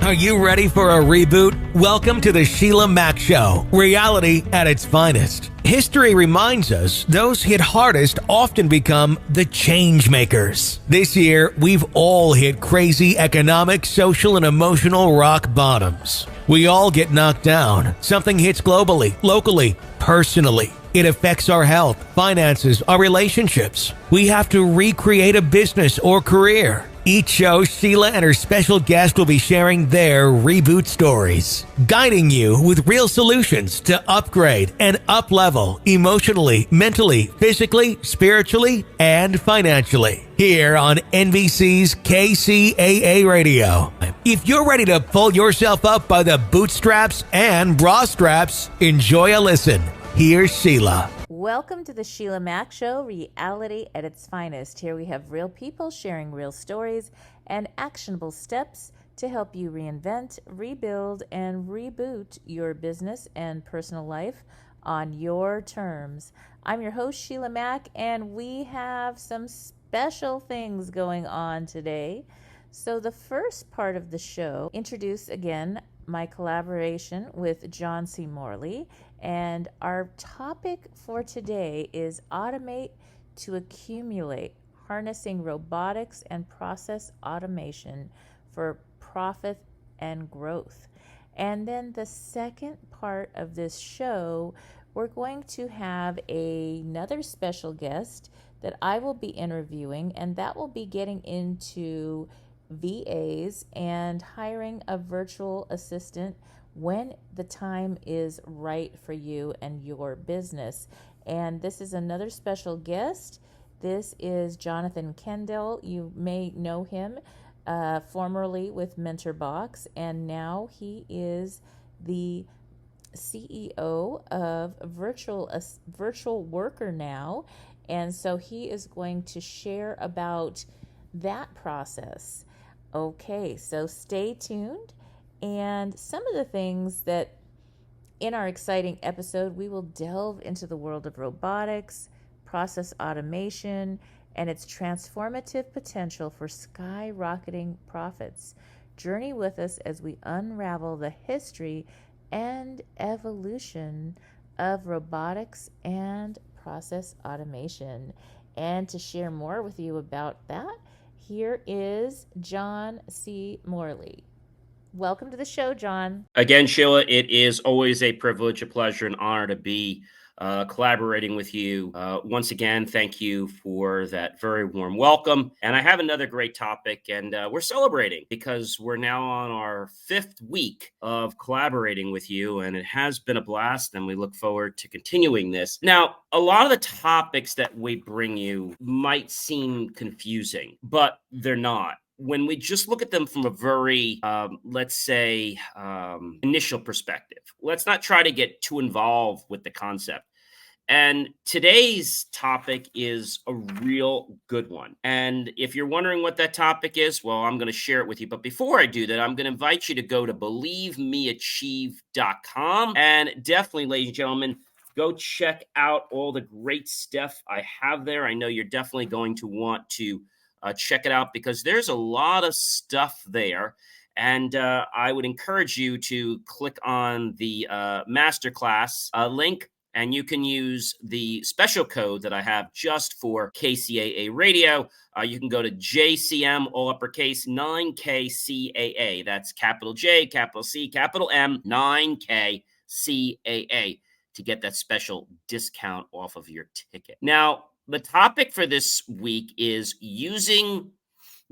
Are you ready for a reboot? Welcome to the Sheila Mac Show, reality at its finest. History reminds us those hit hardest often become the change makers. This year, we've all hit crazy economic, social, and emotional rock bottoms. We all get knocked down. Something hits globally, locally, personally. It affects our health, finances, our relationships. We have to recreate a business or career. Each show, Sheila and her special guest will be sharing their reboot stories, guiding you with real solutions to upgrade and up-level emotionally, mentally, physically, spiritually, and financially. Here on NBC's kcaaradio. If you're ready to pull yourself up by the bootstraps and bra straps, enjoy a listen. Here's Sheila. Welcome to the Sheila Mac Show, reality at its finest. Here we have real people sharing real stories and actionable steps to help you reinvent, rebuild, and reboot your business and personal life on your terms. I'm your host, Sheila Mac, and we have some special things going on today. So the first part of the show, introduce again my collaboration with John C. Morley. And our topic for today is automate to accumulate, harnessing robotics and process automation for profit and growth. And then the second part of this show, we're going to have another special guest that I will be interviewing, and that will be getting into VAs and hiring a virtual assistant when the time is right for you and your business. And this is another special guest. This is Jonathan Kendall. You may know him formerly with MentorBox, and now he is the CEO of Virtual Worker now. And so he is going to share about that process. Okay, so stay tuned. And some of the things that in our exciting episode, we will delve into the world of robotics, process automation, and its transformative potential for skyrocketing profits. Journey with us as we unravel the history and evolution of robotics and process automation. And to share more with you about that, here is John C. Morley. Welcome to the show, John. Again, Sheila, it is always a privilege, a pleasure, an honor to be collaborating with you. Once again, thank you for that very warm welcome. And I have another great topic, and we're celebrating because we're now on our 5th week of collaborating with you, and it has been a blast, and we look forward to continuing this. Now, a lot of the topics that we bring you might seem confusing, but they're not. When we just look at them from a very, initial perspective, let's not try to get too involved with the concept. And today's topic is a real good one. And if you're wondering what that topic is, well, I'm going to share it with you. But before I do that, I'm going to invite you to go to believemeachieve.com. And definitely, ladies and gentlemen, go check out all the great stuff I have there. I know you're definitely going to want to check it out because there's a lot of stuff there. And I would encourage you to click on the masterclass link, and you can use the special code that I have just for KCAA radio. You can go to JCM, all uppercase, 9KCAA. That's capital J, capital C, capital M, 9KCAA to get that special discount off of your ticket. Now, the topic for this week is using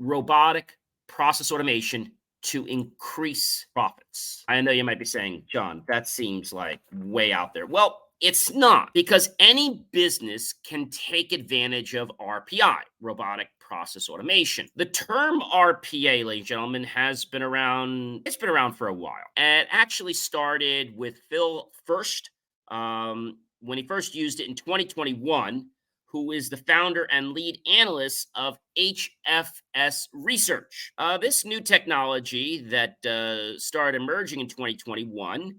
robotic process automation to increase profits. I know you might be saying, John, that seems like way out there. Well, it's not, because any business can take advantage of RPI, robotic process automation. The term RPA, ladies and gentlemen, has been around. It's been around for a while. And it actually started with Phil First when he first used it in 2021. Who is the founder and lead analyst of HFS Research. This new technology that started emerging in 2021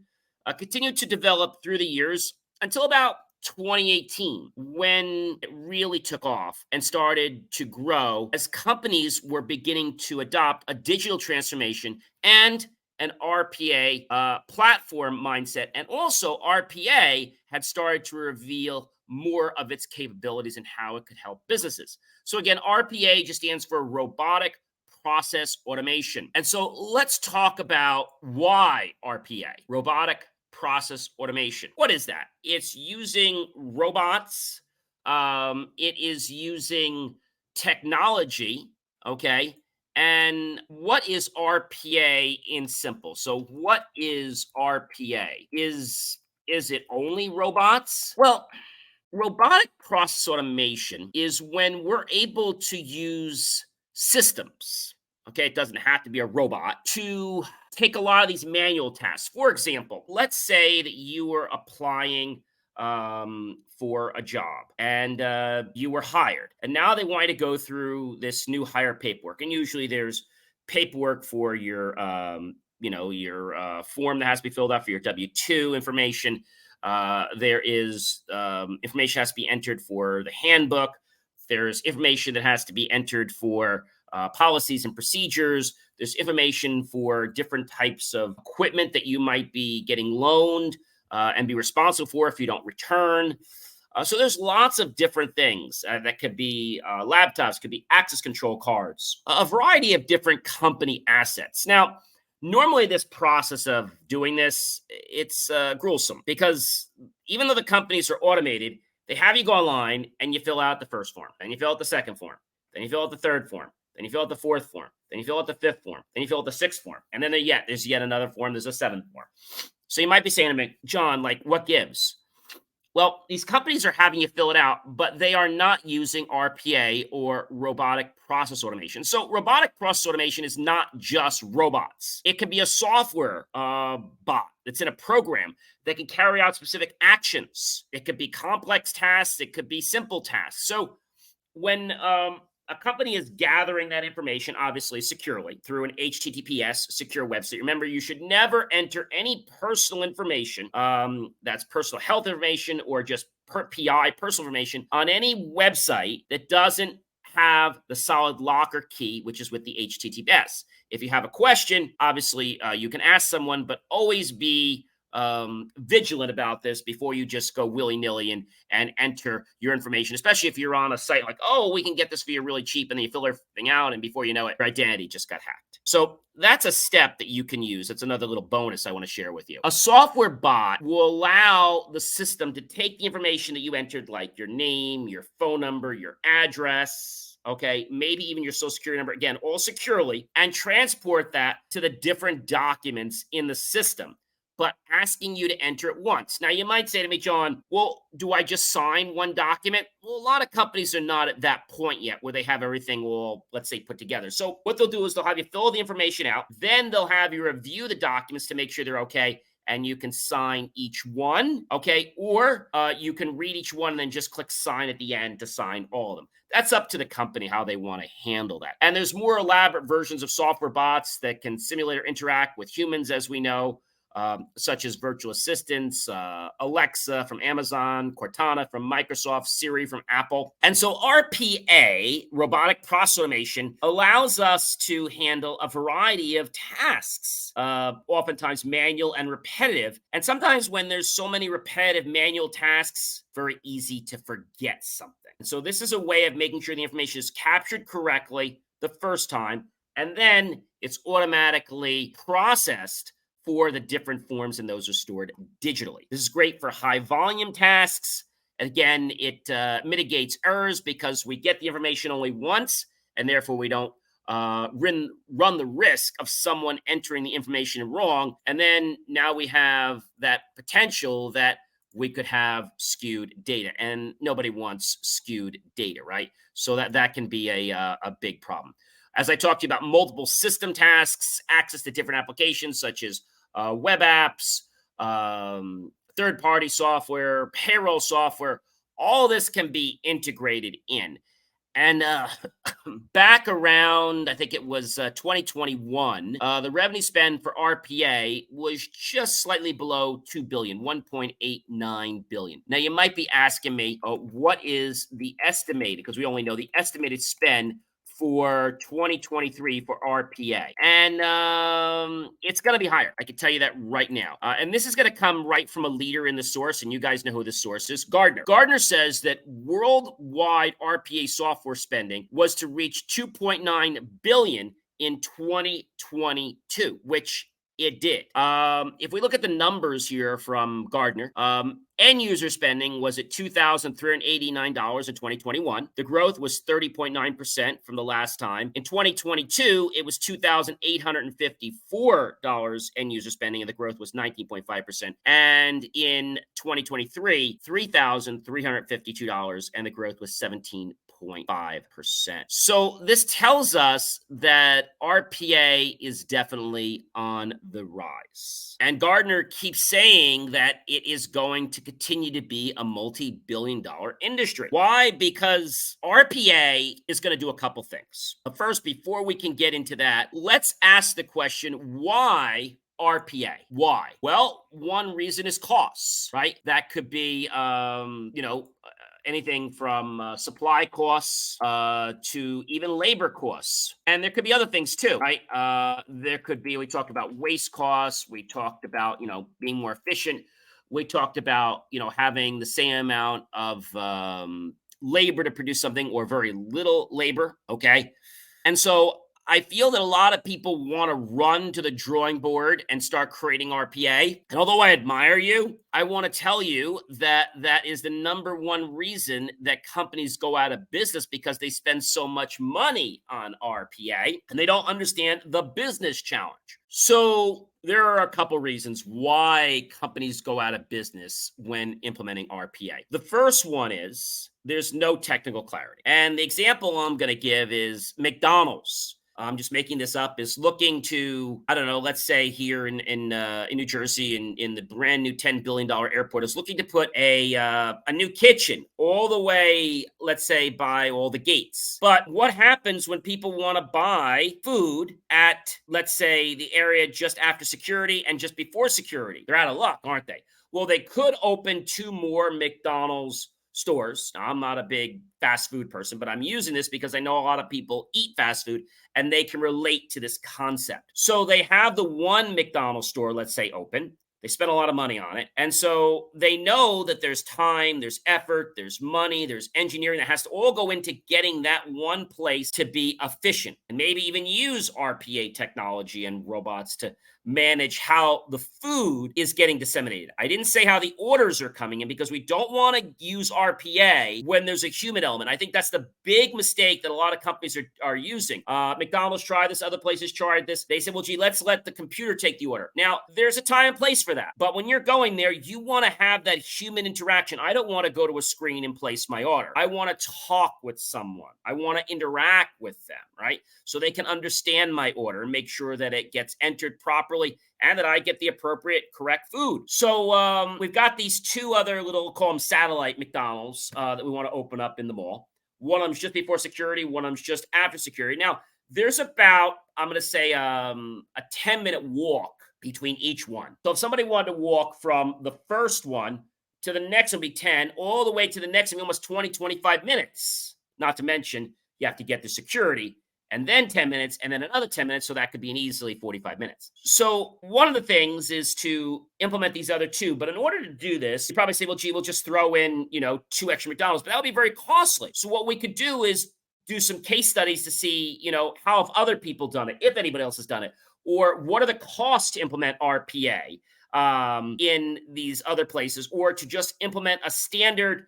continued to develop through the years until about 2018, when it really took off and started to grow as companies were beginning to adopt a digital transformation and an RPA platform mindset. And also, RPA had started to reveal more of its capabilities and how it could help businesses. So again, RPA just stands for robotic process automation. And so let's talk about why RPA, robotic process automation. What is that? It's using robots. It is using technology. Okay. And what is RPA in simple? So what is RPA? Is it only robots? Well, robotic process automation is when we're able to use systems, okay, it doesn't have to be a robot, to take a lot of these manual tasks. For example, let's say that you were applying for a job and you were hired, and now they want you to go through this new hire paperwork. And usually there's paperwork for your, your form that has to be filled out for your W-2 information. There is information has to be entered for the handbook. There's information that has to be entered for policies and procedures. There's information for different types of equipment that you might be getting loaned and be responsible for if you don't return. So there's lots of different things that could be laptops, could be access control cards, a variety of different company assets. Now, normally this process of doing this, it's gruesome, because even though the companies are automated, they have you go online and you fill out the first form, then you fill out the second form, then you fill out the third form, then you fill out the fourth form, then you fill out the fifth form, then you fill out the sixth form, and then there's yet another form, there's a seventh form. So you might be saying to me, John, like, what gives? Well, these companies are having you fill it out, but they are not using RPA or robotic process automation. So robotic process automation is not just robots. It could be a software bot that's in a program that can carry out specific actions. It could be complex tasks. It could be simple tasks. So when a company is gathering that information, obviously securely, through an HTTPS secure website. Remember, you should never enter any personal information, that's personal health information or just PI, personal information, on any website that doesn't have the solid locker key, which is with the HTTPS. If you have a question, obviously you can ask someone, but always be vigilant about this before you just go willy-nilly and enter your information, especially if you're on a site like, oh, we can get this for you really cheap, and then you fill everything out, and before you know it, your identity just got hacked. So that's a step that you can use. That's another little bonus I want to share with you. A software bot will allow the system to take the information that you entered, like your name, your phone number, your address, okay, maybe even your social security number, again, all securely, and transport that to the different documents in the system, but asking you to enter it once. Now, you might say to me, John, well, do I just sign one document? Well, a lot of companies are not at that point yet where they have everything all, let's say, put together. So what they'll do is they'll have you fill the information out. Then they'll have you review the documents to make sure they're okay, and you can sign each one, okay? Or you can read each one and then just click sign at the end to sign all of them. That's up to the company how they want to handle that. And there's more elaborate versions of software bots that can simulate or interact with humans, as we know, such as virtual assistants, Alexa from Amazon, Cortana from Microsoft, Siri from Apple. And so RPA, robotic process automation, allows us to handle a variety of tasks, oftentimes manual and repetitive. And sometimes when there's so many repetitive manual tasks, very easy to forget something. And so this is a way of making sure the information is captured correctly the first time, and then it's automatically processed for the different forms, and those are stored digitally. This is great for high volume tasks. Again, it mitigates errors because we get the information only once, and therefore we don't run the risk of someone entering the information wrong. And then now we have that potential that we could have skewed data, and nobody wants skewed data, right? So that can be a big problem. As I talked to you about multiple system tasks, access to different applications such as web apps, third-party software, payroll software, all this can be integrated in. And back around, I think it was 2021, the revenue spend for RPA was just slightly below $2 billion, $1.89 billion. Now, you might be asking me, what is the estimated, because we only know the estimated spend for 2023 for RPA. And it's going to be higher. I can tell you that right now. And this is going to come right from a leader in the source, and you guys know who the source is, Gartner. Gartner says that worldwide RPA software spending was to reach $2.9 billion in 2022, which it did. If we look at the numbers here from Gartner, end user spending was at $2,389 in 2021. The growth was 30.9% from the last time. In 2022, it was $2,854 end user spending, and the growth was 19.5%. And in 2023, $3,352, and the growth was 17.5%. So this tells us that RPA is definitely on the rise. And Gartner keeps saying that it is going to continue to be a multi-billion-dollar industry. Why? Because RPA is going to do a couple things. But first, before we can get into that, let's ask the question, why RPA? Why? Well, one reason is costs, right? That could be, anything from supply costs to even labor costs. And there could be other things too, right? There could be, we talked about waste costs. We talked about, being more efficient. We talked about, having the same amount of labor to produce something or very little labor, okay? And so I feel that a lot of people want to run to the drawing board and start creating RPA. And although I admire you, I want to tell you that that is the number one reason that companies go out of business, because they spend so much money on RPA and they don't understand the business challenge. So there are a couple reasons why companies go out of business when implementing RPA. The first one is there's no technical clarity. And the example I'm going to give is McDonald's. I'm just making this up, is looking to, let's say here in New Jersey, in the brand new $10 billion airport, is looking to put a new kitchen all the way, let's say, by all the gates. But what happens when people want to buy food at, let's say, the area just after security and just before security? They're out of luck, aren't they? Well, they could open 2 more McDonald's stores. Now, I'm not a big fast food person, but I'm using this because I know a lot of people eat fast food and they can relate to this concept. So they have the one McDonald's store, let's say, open. They spent a lot of money on it. And so they know that there's time, there's effort, there's money, there's engineering that has to all go into getting that one place to be efficient, and maybe even use RPA technology and robots to manage how the food is getting disseminated. I didn't say how the orders are coming in, because we don't want to use RPA when there's a human element. I think that's the big mistake that a lot of companies are using. McDonald's tried this, other places tried this. They said, well, gee, let's let the computer take the order. Now, there's a time and place for that. But when you're going there, you want to have that human interaction. I don't want to go to a screen and place my order. I want to talk with someone. I want to interact with them, right? So they can understand my order and make sure that it gets entered properly and that I get the appropriate, correct food. So we've got these 2 other little, call them satellite McDonald's that we want to open up in the mall. One of them's just before security. One of them's just after security. Now, there's about, I'm going to say, a 10-minute walk between each one. So if somebody wanted to walk from the first one to the next one, be 10, all the way to the next one, almost 20, 25 minutes. Not to mention, you have to get the security, and then 10 minutes, and then another 10 minutes, so that could be an easily 45 minutes. So one of the things is to implement these other 2, but in order to do this, you probably say, well, gee, we'll just throw in, 2 extra McDonald's, but that would be very costly. So what we could do is do some case studies to see, how have other people done it, if anybody else has done it, or what are the costs to implement RPA in these other places, or to just implement a standard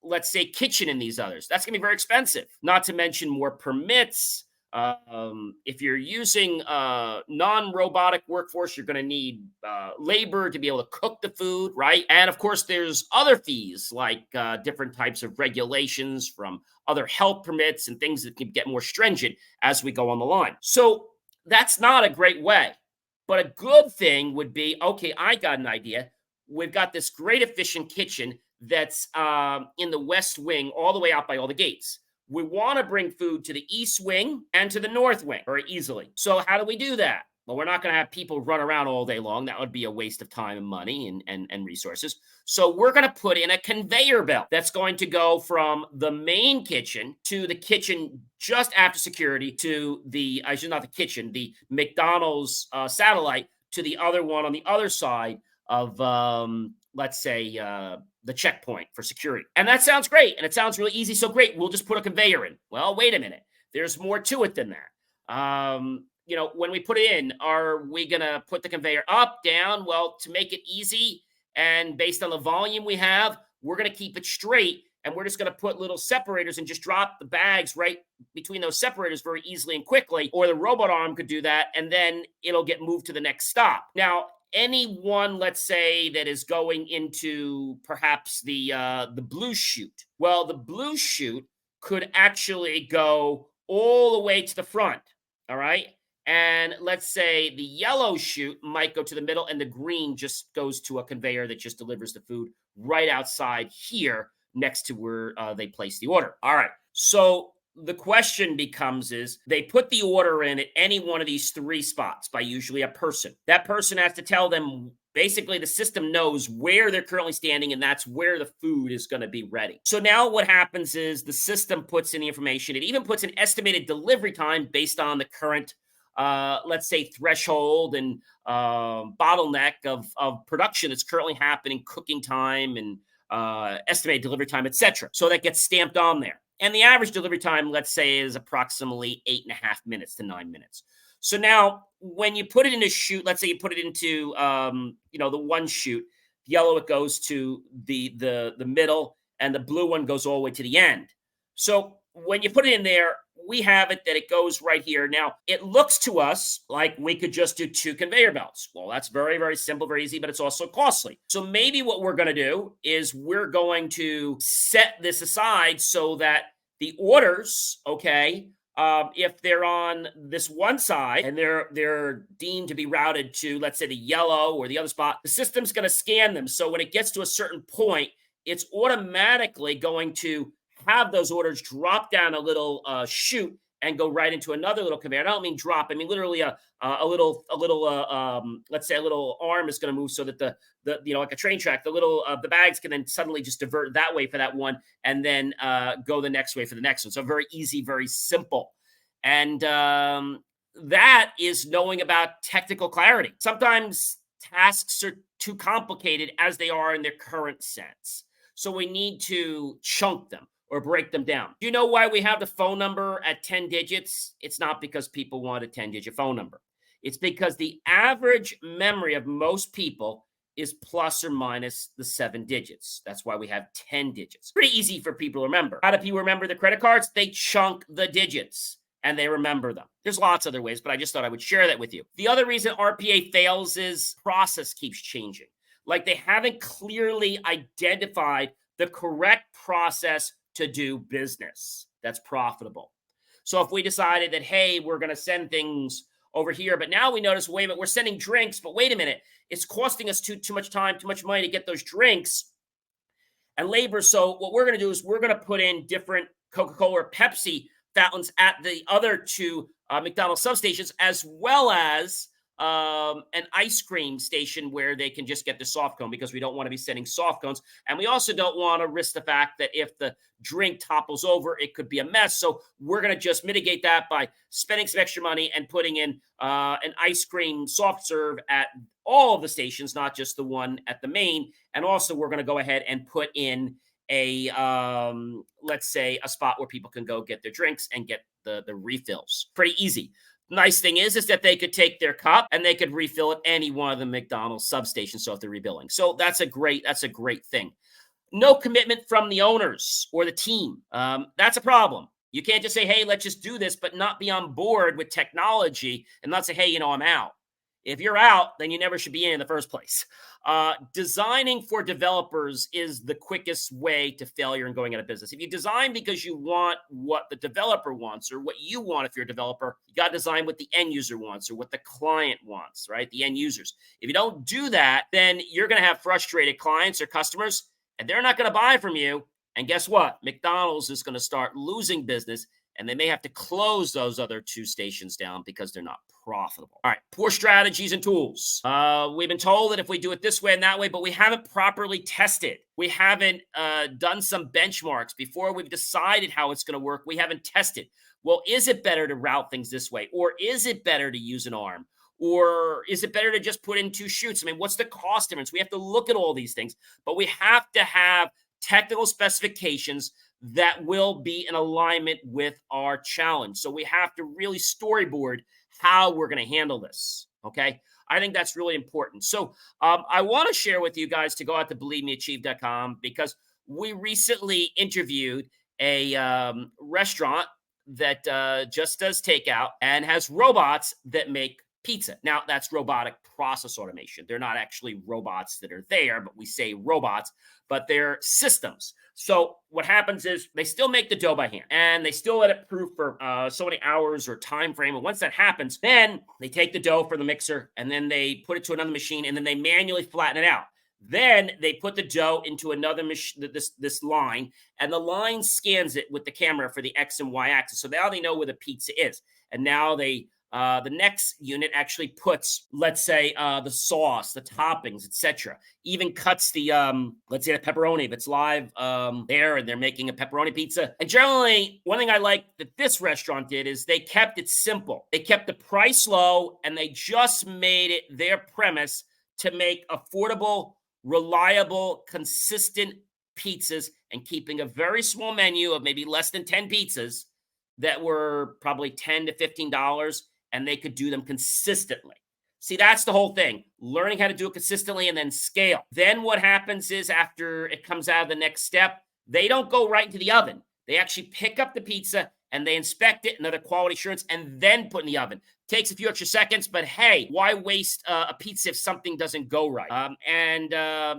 let's say, kitchen in these others. That's going to be very expensive, not to mention more permits. If you're using non-robotic workforce, you're going to need labor to be able to cook the food, right? And of course, there's other fees like different types of regulations from other health permits and things that can get more stringent as we go on the line. So that's not a great way. But a good thing would be, okay, I got an idea. We've got this great efficient kitchen that's in the west wing all the way out by all the gates. We want to bring food to the east wing and to the north wing very easily. So how do we do that? Well, we're not going to have people run around all day long. That would be a waste of time and money and resources. So we're going to put in a conveyor belt that's going to go from the main kitchen to the kitchen just after security to the, I should not the kitchen, the McDonald's satellite to the other one on the other side of, let's say, the checkpoint for security. And that sounds great. And it sounds really easy. So great. We'll just put a conveyor in. Well, wait a minute. There's more to it than that. When we put it in, are we going to put the conveyor up, down? Well, to make it easy and based on the volume we have, we're going to keep it straight. And we're just going to put little separators and just drop the bags right between those separators very easily and quickly. Or the robot arm could do that, and then it'll get moved to the next stop. Now, anyone, let's say, that is going into perhaps the blue chute. Well, the blue chute could actually go all the way to the front. All right. And let's say the yellow chute might go to the middle, and the green just goes to a conveyor that just delivers the food right outside here next to where they place the order. All right. So the question becomes is they put the order in at any one of these three spots by usually a person. That person has to tell them, basically the system knows where they're currently standing, and that's where the food is going to be ready. So now what happens is the system puts in the information. It even puts an estimated delivery time based on the current let's say threshold and bottleneck of production that's currently happening, cooking time and estimated delivery time, etc. So that gets stamped on there. And the average delivery time, let's say, is approximately 8.5 minutes to 9 minutes. So now when you put it in a chute, let's say you put it into the one chute, yellow, it goes to the middle, and the blue one goes all the way to the end. So when you put it in there, we have it that it goes right here. Now, it looks to us like we could just do 2 conveyor belts. Well, that's very, very simple, very easy, but it's also costly. So maybe what we're going to do is we're going to set this aside so that the orders, okay, if they're on this one side and they're deemed to be routed to, let's say, the yellow or the other spot, the system's going to scan them. So when it gets to a certain point, it's automatically going to have those orders drop down a little chute and go right into another little conveyor. I don't mean drop. I mean literally a little let's say a little arm is going to move so that the like a train track, the bags can then suddenly just divert that way for that one and then go the next way for the next one. So very easy, very simple. And that is knowing about technical clarity. Sometimes tasks are too complicated as they are in their current sense. So we need to chunk them or break them down. Do you know why we have the phone number at 10 digits? It's not because people want a 10-digit phone number. It's because the average memory of most people is plus or minus the 7 digits. That's why we have 10 digits. Pretty easy for people to remember. How do people remember the credit cards? They chunk the digits and they remember them. There's lots of other ways, but I just thought I would share that with you. The other reason RPA fails is process keeps changing. Like they haven't clearly identified the correct process to do business that's profitable. So if we decided that, hey, we're going to send things over here, but now we notice, wait a minute, we're sending drinks, but wait a minute, it's costing us too much time, too much money to get those drinks and labor. So what we're going to do is we're going to put in different Coca-Cola or Pepsi fountains at the other 2 McDonald's substations, as well as an ice cream station where they can just get the soft cone, because we don't want to be sending soft cones. And we also don't want to risk the fact that if the drink topples over, it could be a mess. So we're going to just mitigate that by spending some extra money and putting in an ice cream soft serve at all of the stations, not just the one at the main. And also we're going to go ahead and put in a, let's say, a spot where people can go get their drinks and get the refills. Pretty easy. Nice thing is that they could take their cup and they could refill at any one of the McDonald's substations. So if they're rebilling, so that's a great thing. No commitment from the owners or the team. That's a problem. You can't just say, hey, let's just do this, but not be on board with technology and not say, hey, I'm out. If you're out, then you never should be in the first place. Designing for developers is the quickest way to failure in going out of business. If you design because you want what the developer wants or what you want, if you're a developer, you got to design what the end user wants or what the client wants, right? The end users. If you don't do that, then you're going to have frustrated clients or customers, and they're not going to buy from you. And guess what? McDonald's is going to start losing business, and they may have to close those other 2 stations down because they're not profitable. All right, poor strategies and tools. We've been told that if we do it this way and that way, but we haven't properly tested. We haven't done some benchmarks before we've decided how it's going to work. We haven't tested. Well, is it better to route things this way? Or is it better to use an arm? Or is it better to just put in 2 chutes? I mean, what's the cost difference? We have to look at all these things, but we have to have technical specifications that will be in alignment with our challenge. So we have to really storyboard how we're going to handle this. Okay. I think that's really important. So I want to share with you guys to go out to believemeachieve.com because we recently interviewed a restaurant that just does takeout and has robots that make pizza. Now, that's robotic process automation. They're not actually robots that are there, but we say robots, but they're systems. So what happens is they still make the dough by hand and they still let it proof for so many hours or time frame. And once that happens, then they take the dough for the mixer and then they put it to another machine and then they manually flatten it out. Then they put the dough into another machine, this line, and the line scans it with the camera for the X and Y axis. So now they know where the pizza is. And now the next unit actually puts, let's say, the sauce, the toppings, etc. Even cuts the, let's say, the pepperoni if it's live there and they're making a pepperoni pizza. And generally, one thing I like that this restaurant did is they kept it simple. They kept the price low and they just made it their premise to make affordable, reliable, consistent pizzas and keeping a very small menu of maybe less than 10 pizzas that were probably $10 to $15. And they could do them consistently. See, that's the whole thing. Learning how to do it consistently and then scale. Then what happens is after it comes out of the next step, they don't go right into the oven. They actually pick up the pizza and they inspect it, another quality assurance, and then put in the oven. Takes a few extra seconds, but hey, why waste a pizza if something doesn't go right?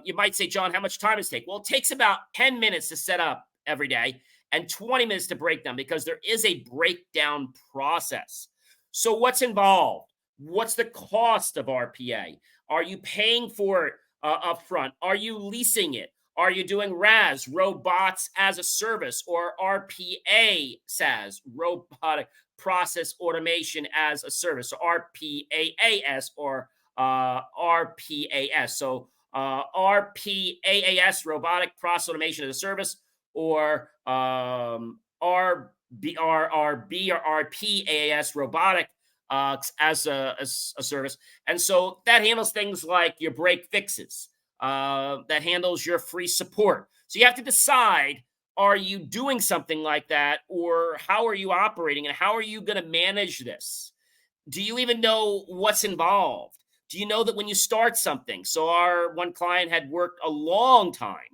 You might say, John, how much time does it take? Well, it takes about 10 minutes to set up every day and 20 minutes to break down because there is a breakdown process. So what's involved? What's the cost of RPA? Are you paying for it upfront? Are you leasing it? Are you doing RAS, robots as a service, or RPA, SaaS, robotic process automation as a service, or RPAAS or RPAS? So RPAAS, robotic process automation as a service, or RBRRB or RPAAS, robotic as a service. And so that handles things like your break fixes. That handles your free support. So you have to decide, are you doing something like that, or how are you operating and how are you going to manage this? Do you even know what's involved? Do you know that when you start something? So our one client had worked a long time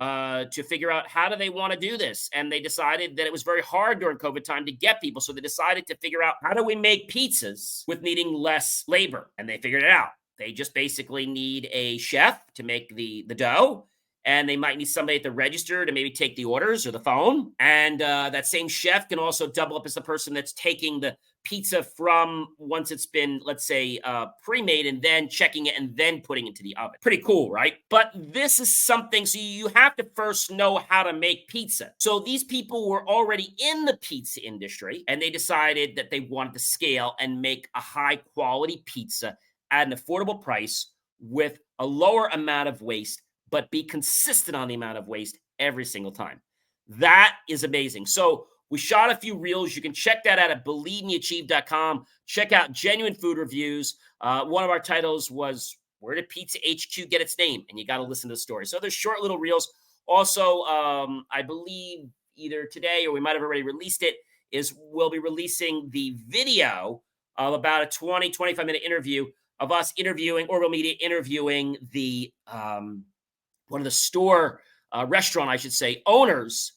to figure out how do they want to do this. And they decided that it was very hard during COVID time to get people. So they decided to figure out, how do we make pizzas with needing less labor? And they figured it out. They just basically need a chef to make the dough. And they might need somebody at the register to maybe take the orders or the phone. And that same chef can also double up as the person that's taking the pizza from once it's been, let's say, pre-made and then checking it and then putting it into the oven. Pretty cool, right? But this is something, so you have to first know how to make pizza. So these people were already in the pizza industry and they decided that they wanted to scale and make a high quality pizza at an affordable price with a lower amount of waste, but be consistent on the amount of waste every single time. That is amazing. So we shot a few reels. You can check that out at believemeachieve.com. Check out genuine food reviews. One of our titles was, Where Did Pizza HQ Get Its Name? And you got to listen to the story. So there's short little reels. Also, I believe either today or we might have already released it, we'll be releasing the video of about a 20, 25-minute interview of us interviewing, Orville Media interviewing the one of the store, restaurant, I should say, owners.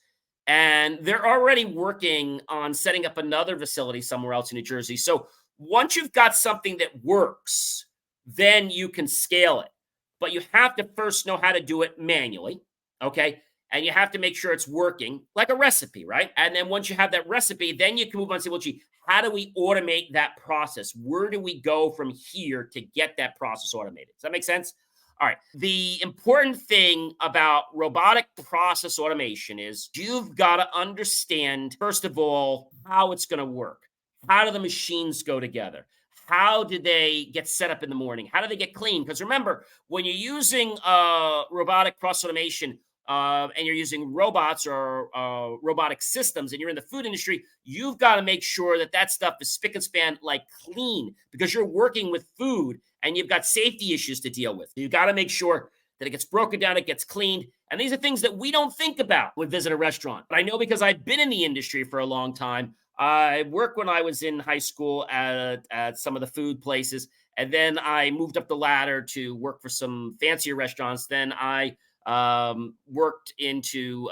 And they're already working on setting up another facility somewhere else in New Jersey. So once you've got something that works, then you can scale it. But you have to first know how to do it manually, okay? And you have to make sure it's working like a recipe, right? And then once you have that recipe, then you can move on and say, well, gee, how do we automate that process? Where do we go from here to get that process automated? Does that make sense? All right. The important thing about robotic process automation is you've got to understand, first of all, how it's going to work. How do the machines go together? How do they get set up in the morning? How do they get clean? Because remember, when you're using robotic process automation and you're using robots or robotic systems and you're in the food industry, you've got to make sure that that stuff is spick and span, like clean, because you're working with food and you've got safety issues to deal with. You got to make sure that it gets broken down, it gets cleaned. And these are things that we don't think about when we visit a restaurant. But I know because I've been in the industry for a long time. I worked when I was in high school at some of the food places. And then I moved up the ladder to work for some fancier restaurants. Then I worked into,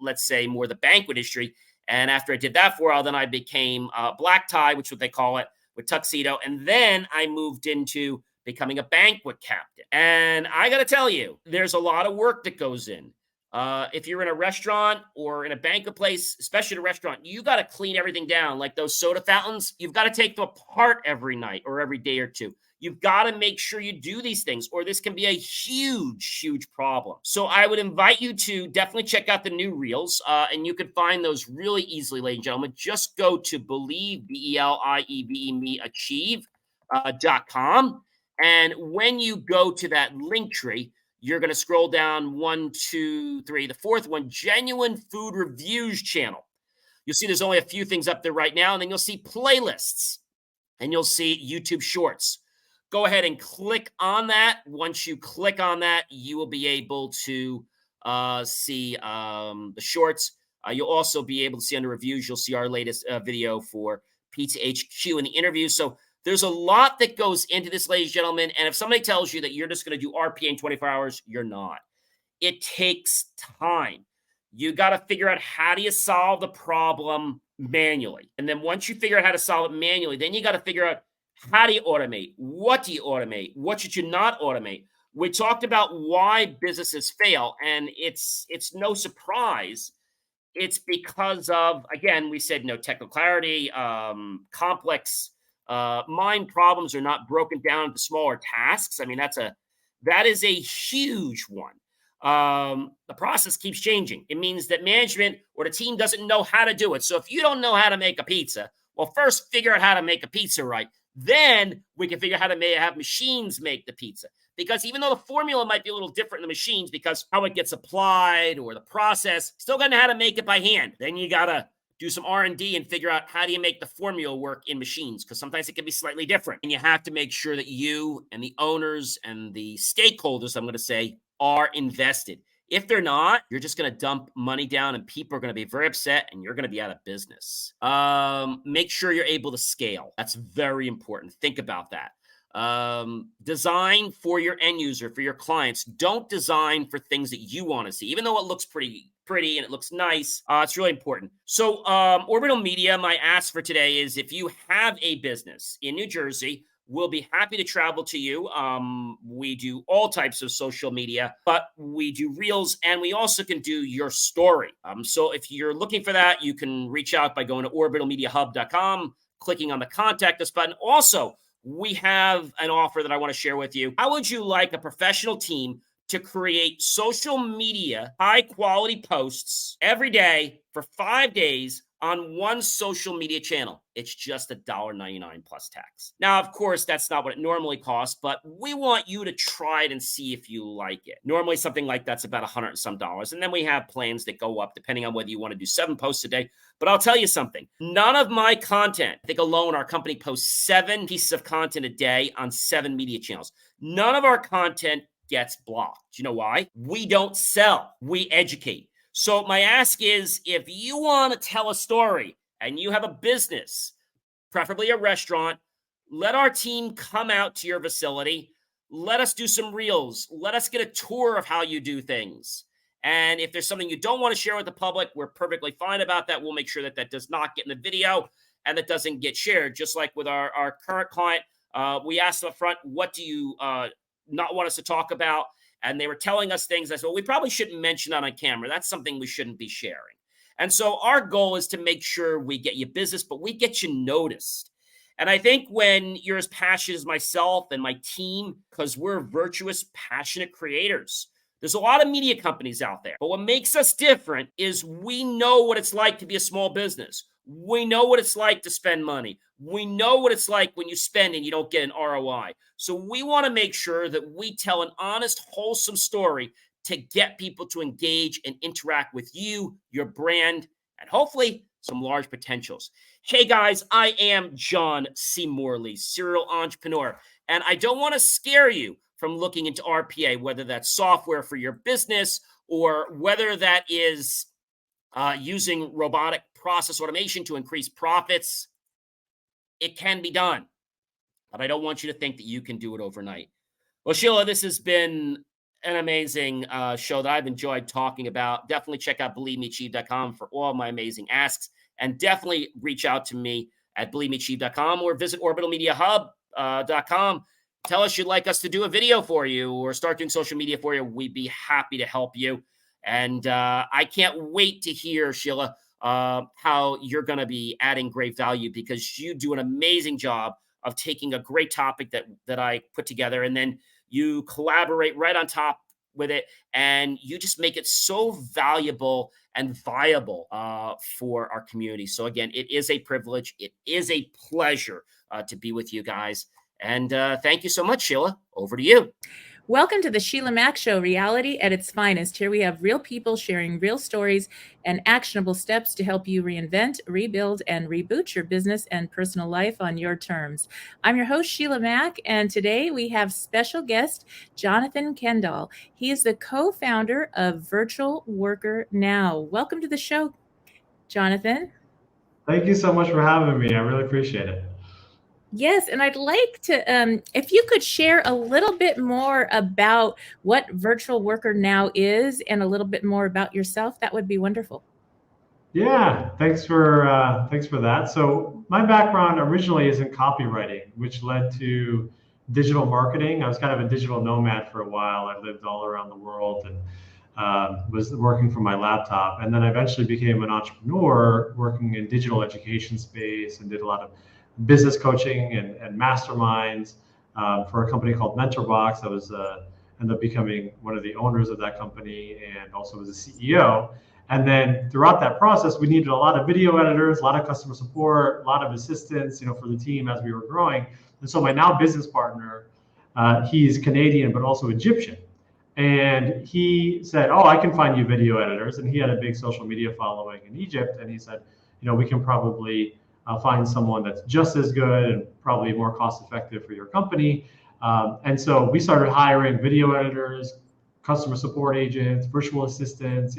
let's say, more the banquet industry. And after I did that for a while, then I became black tie, which is what they call it, with tuxedo. And then I moved into becoming a banquet captain. And I got to tell you, there's a lot of work that goes in. If you're in a restaurant or in a banquet place, especially in a restaurant, you got to clean everything down. Like those soda fountains, you've got to take them apart every night or every day or two. You've got to make sure you do these things, or this can be a huge, huge problem. So I would invite you to definitely check out the new reels, and you can find those really easily, ladies and gentlemen. Just go to Believe, BELIEVE, achieve.com. And when you go to that link tree, you're going to scroll down 1, 2, 3. The fourth one, Genuine Food Reviews channel. You'll see there's only a few things up there right now, and then you'll see playlists, and you'll see YouTube Shorts. Go ahead and click on that. Once you click on that, you will be able to see the shorts. You'll also be able to see under reviews, you'll see our latest video for Pizza HQ and the interview. So there's a lot that goes into this, ladies and gentlemen. And if somebody tells you that you're just going to do RPA in 24 hours, you're not. It takes time. You got to figure out how do you solve the problem manually. And then once you figure out how to solve it manually, then you got to figure out how do you automate? What do you automate? What should you not automate? We talked about why businesses fail, and it's no surprise. It's because of, again, we said no technical clarity, complex mind problems are not broken down into smaller tasks. I mean, that is a huge one. The process keeps changing. It means that management or the team doesn't know how to do it. So if you don't know how to make a pizza, well, first figure out how to make a pizza right. Then we can figure out how to have machines make the pizza. Because even though the formula might be a little different in the machines because how it gets applied or the process, still got to know how to make it by hand. Then you got to do some R&D and figure out how do you make the formula work in machines, because sometimes it can be slightly different. And you have to make sure that you and the owners and the stakeholders, I'm going to say, are invested. If they're not, you're just going to dump money down and people are going to be very upset and you're going to be out of business. Make sure you're able to scale. That's very important. Think about that. Design for your end user, for your clients. Don't design for things that you want to see, even though it looks pretty and it looks nice. It's really important. So Orbital Media, my ask for today is if you have a business in New Jersey, we'll be happy to travel to you. We do all types of social media, but we do reels and we also can do your story. So if you're looking for that, you can reach out by going to orbitalmediahub.com, clicking on the contact us button. Also, we have an offer that I want to share with you. How would you like a professional team to create social media, high quality posts every day for 5 days on one social media channel? It's just $1.99 plus tax. Now, of course, that's not what it normally costs, but we want you to try it and see if you like it. Normally, something like that's about $100 and some dollars. And then we have plans that go up depending on whether you want to do 7 posts a day. But I'll tell you something. None of my content, I think alone our company posts 7 pieces of content a day on 7 media channels. None of our content gets blocked. You know why? We don't sell. We educate. So my ask is, if you want to tell a story and you have a business, preferably a restaurant, let our team come out to your facility. Let us do some reels. Let us get a tour of how you do things. And if there's something you don't want to share with the public, we're perfectly fine about that. We'll make sure that that does not get in the video and that doesn't get shared. Just like with our current client, we asked up front, what do you not want us to talk about? And they were telling us things. I said, well, we probably shouldn't mention that on camera. That's something we shouldn't be sharing. And so our goal is to make sure we get you business, but we get you noticed. And I think when you're as passionate as myself and my team, because we're virtuous, passionate creators, there's a lot of media companies out there. But what makes us different is we know what it's like to be a small business. We know what it's like to spend money. We know what it's like when you spend and you don't get an ROI. So we want to make sure that we tell an honest, wholesome story to get people to engage and interact with you, your brand, and hopefully some large potentials. Hey guys, I am John C. Morley, serial entrepreneur, and I don't want to scare you from looking into RPA, whether that's software for your business or whether that is using robotic process automation to increase profits. It can be done, but I don't want you to think that you can do it overnight. Well, Sheila, this has been an amazing show that I've enjoyed talking about. Definitely check out believemeachieve.com for all my amazing asks, and definitely reach out to me at believemeachieve.com or visit orbitalmediahub.com. Tell us you'd like us to do a video for you or start doing social media for you. We'd be happy to help you. And I can't wait to hear, Sheila, how you're going to be adding great value, because you do an amazing job of taking a great topic that I put together, and then you collaborate right on top with it, and you just make it so valuable and viable for our community. So again, it is a privilege. It is a pleasure to be with you guys. And thank you so much, Sheila. Over to you. Welcome to the Sheila Mac Show, reality at its finest. Here we have real people sharing real stories and actionable steps to help you reinvent, rebuild, and reboot your business and personal life on your terms. I'm your host, Sheila Mac, and today we have special guest, Jonathan Kendall. He is the co-founder of Virtual Worker Now. Welcome to the show, Jonathan. Thank you so much for having me. I really appreciate it. Yes, and I'd like to, if you could share a little bit more about what Virtual Worker Now is and a little bit more about yourself, that would be wonderful. Yeah, thanks for that. So my background originally is in copywriting, which led to digital marketing. I was kind of a digital nomad for a while. I lived all around the world and was working from my laptop. And then I eventually became an entrepreneur working in digital education space and did a lot of business coaching and masterminds for a company called MentorBox. I was ended up becoming one of the owners of that company and also was a CEO. And then throughout that process, we needed a lot of video editors, a lot of customer support, a lot of assistance, for the team as we were growing. And so my now business partner, he's Canadian but also Egyptian, and he said, "Oh, I can find you video editors." And he had a big social media following in Egypt, and he said, "We can probably find someone that's just as good and probably more cost effective for your company." And so we started hiring video editors, customer support agents, virtual assistants,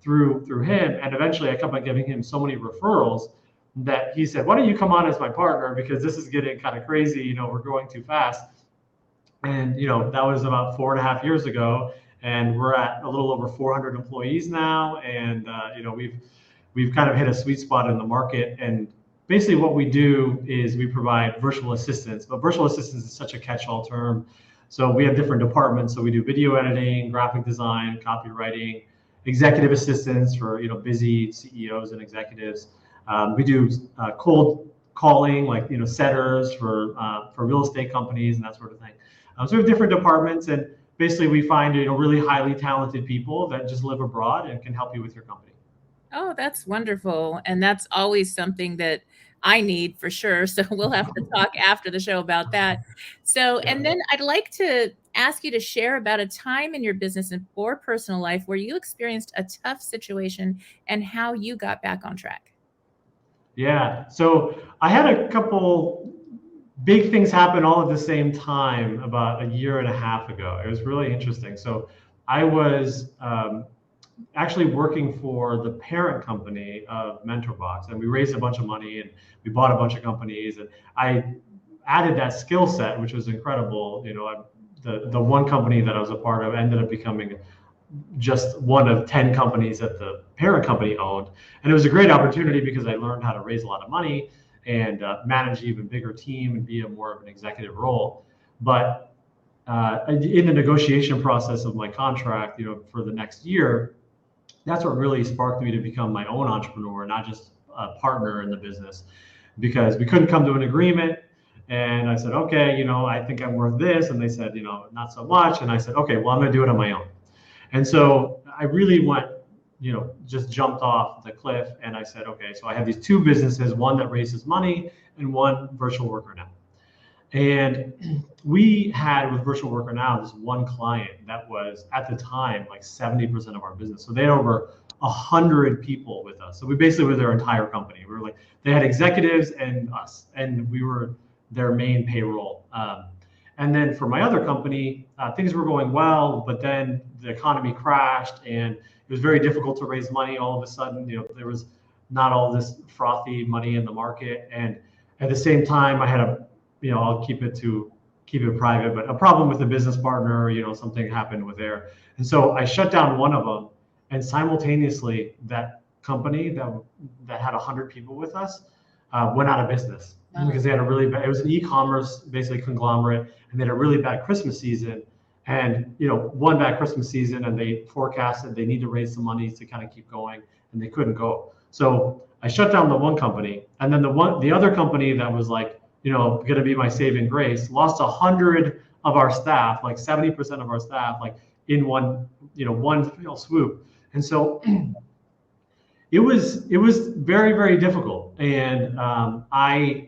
through him. And eventually I kept on giving him so many referrals that he said, "Why don't you come on as my partner? Because this is getting kind of crazy. We're growing too fast." And, that was about 4.5 years ago. And we're at a little over 400 employees now. And, we've kind of hit a sweet spot in the market. And basically what we do is we provide virtual assistants, but virtual assistants is such a catch-all term. So we have different departments. So we do video editing, graphic design, copywriting, executive assistants for, busy CEOs and executives. We do cold calling, like, setters for real estate companies and that sort of thing. So we have different departments, and basically we find, really highly talented people that just live abroad and can help you with your company. Oh, that's wonderful. And that's always something that I need for sure. So we'll have to talk after the show about that. So, and then I'd like to ask you to share about a time in your business or personal life where you experienced a tough situation and how you got back on track. Yeah. So I had a couple big things happen all at the same time about 1.5 years ago. It was really interesting. So I was actually working for the parent company of MentorBox, and we raised a bunch of money and we bought a bunch of companies, and I added that skill set, which was incredible. The one company that I was a part of ended up becoming just one of 10 companies that the parent company owned. And it was a great opportunity because I learned how to raise a lot of money and manage an even bigger team and be more of an executive role. But in the negotiation process of my contract, for the next year, that's what really sparked me to become my own entrepreneur, not just a partner in the business, because we couldn't come to an agreement. And I said, "Okay, I think I'm worth this." And they said, "Not so much." And I said, "Okay, well, I'm going to do it on my own." And so I really went just jumped off the cliff. And I said, okay, so I have these two businesses, one that raises money and one virtual worker now. And we had with virtual worker now this one client that was at the time like 70% of our business. So they had over 100 people with us. So we basically were their entire company. We were like, they had executives and us, and we were their main payroll. And then for my other company, things were going well, but then the economy crashed and it was very difficult to raise money all of a sudden. There was not all this frothy money in the market. And at the same time, I had I'll keep it private, but a problem with a business partner, something happened with there. And so I shut down one of them, and simultaneously that company that had 100 people with us went out of business because they had it was an e-commerce basically conglomerate, and they had a really bad Christmas season. And one bad Christmas season, and they forecasted they need to raise some money to kind of keep going, and they couldn't go. So I shut down the one company, and then the other company that was like going to be my saving grace lost 100 of our staff, like 70% of our staff, like in one swoop. And so it was very, very difficult. And I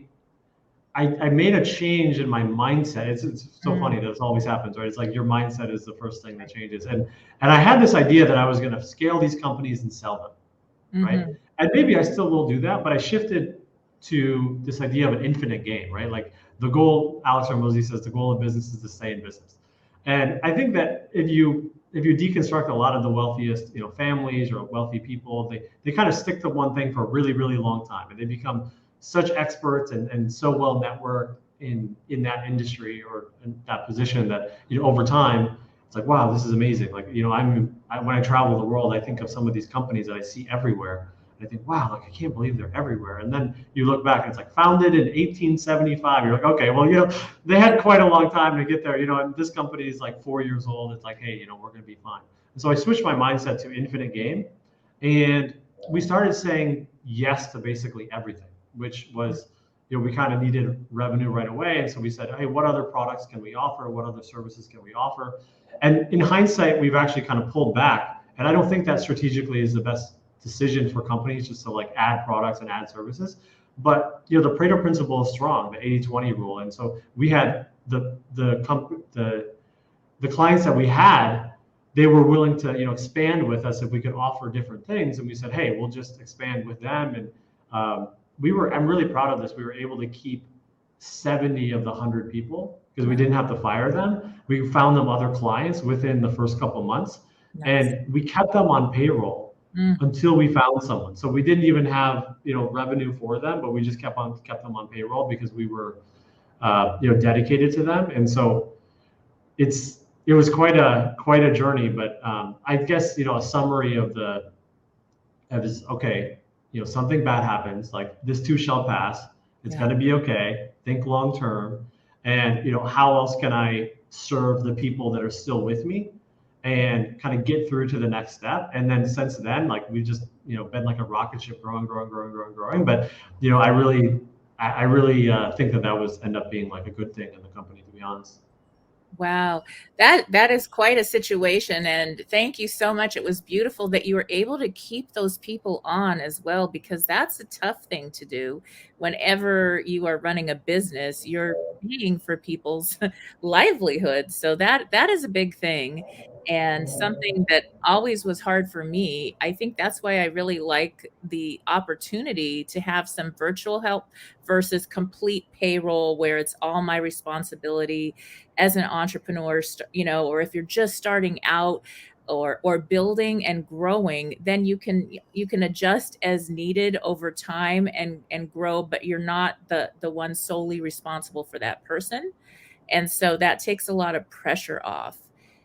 made a change in my mindset. It's so funny that this always happens, right? It's like your mindset is the first thing that changes. And I had this idea that I was going to scale these companies and sell them, right? And maybe I still will do that, but I shifted to this idea of an infinite game, right? Like the goal, Alex Hormozi says, the goal of business is to stay in business. And I think that if you deconstruct a lot of the wealthiest, families or wealthy people, they kind of stick to one thing for a really, really long time, and they become such experts and so well networked in that industry or in that position that over time it's like, wow, this is amazing. Like when I travel the world, I think of some of these companies that I see everywhere. And I think, wow, like I can't believe they're everywhere. And then you look back and it's like founded in 1875. You're like, okay, well, they had quite a long time to get there. And this company is like 4 years old. It's like, hey, we're going to be fine. And so I switched my mindset to infinite game, and we started saying yes to basically everything, which was, we kind of needed revenue right away. And so we said, hey, what other products can we offer? What other services can we offer? And in hindsight, we've actually kind of pulled back. And I don't think that strategically is the best decision for companies, just to like add products and add services. But the Pareto principle is strong, the 80-20 rule. And so we had the clients that we had, they were willing to expand with us if we could offer different things. And we said, hey, we'll just expand with them. And I'm really proud of this. We were able to keep 70 of the 100 people because we didn't have to fire them. We found them other clients within the first couple of months. Nice. And we kept them on payroll until we found someone. So we didn't even have revenue for them, but we just kept them on payroll because we were dedicated to them. And so it was quite a journey. But I guess a summary of is okay. Something bad happens, like this too shall pass. It's going to be okay. Think long term. And, how else can I serve the people that are still with me and kind of get through to the next step? And then since then, like we've just, been like a rocket ship growing. But, I really think that was end up being like a good thing in the company, to be honest. Wow, that is quite a situation. And thank you so much. It was beautiful that you were able to keep those people on as well, because that's a tough thing to do. Whenever you are running a business, you're paying for people's livelihood. So that is a big thing, and something that always was hard for me. I think that's why I really like the opportunity to have some virtual help versus complete payroll where it's all my responsibility as an entrepreneur, or if you're just starting out or building and growing, then you can adjust as needed over time and grow, but you're not the one solely responsible for that person. And so that takes a lot of pressure off,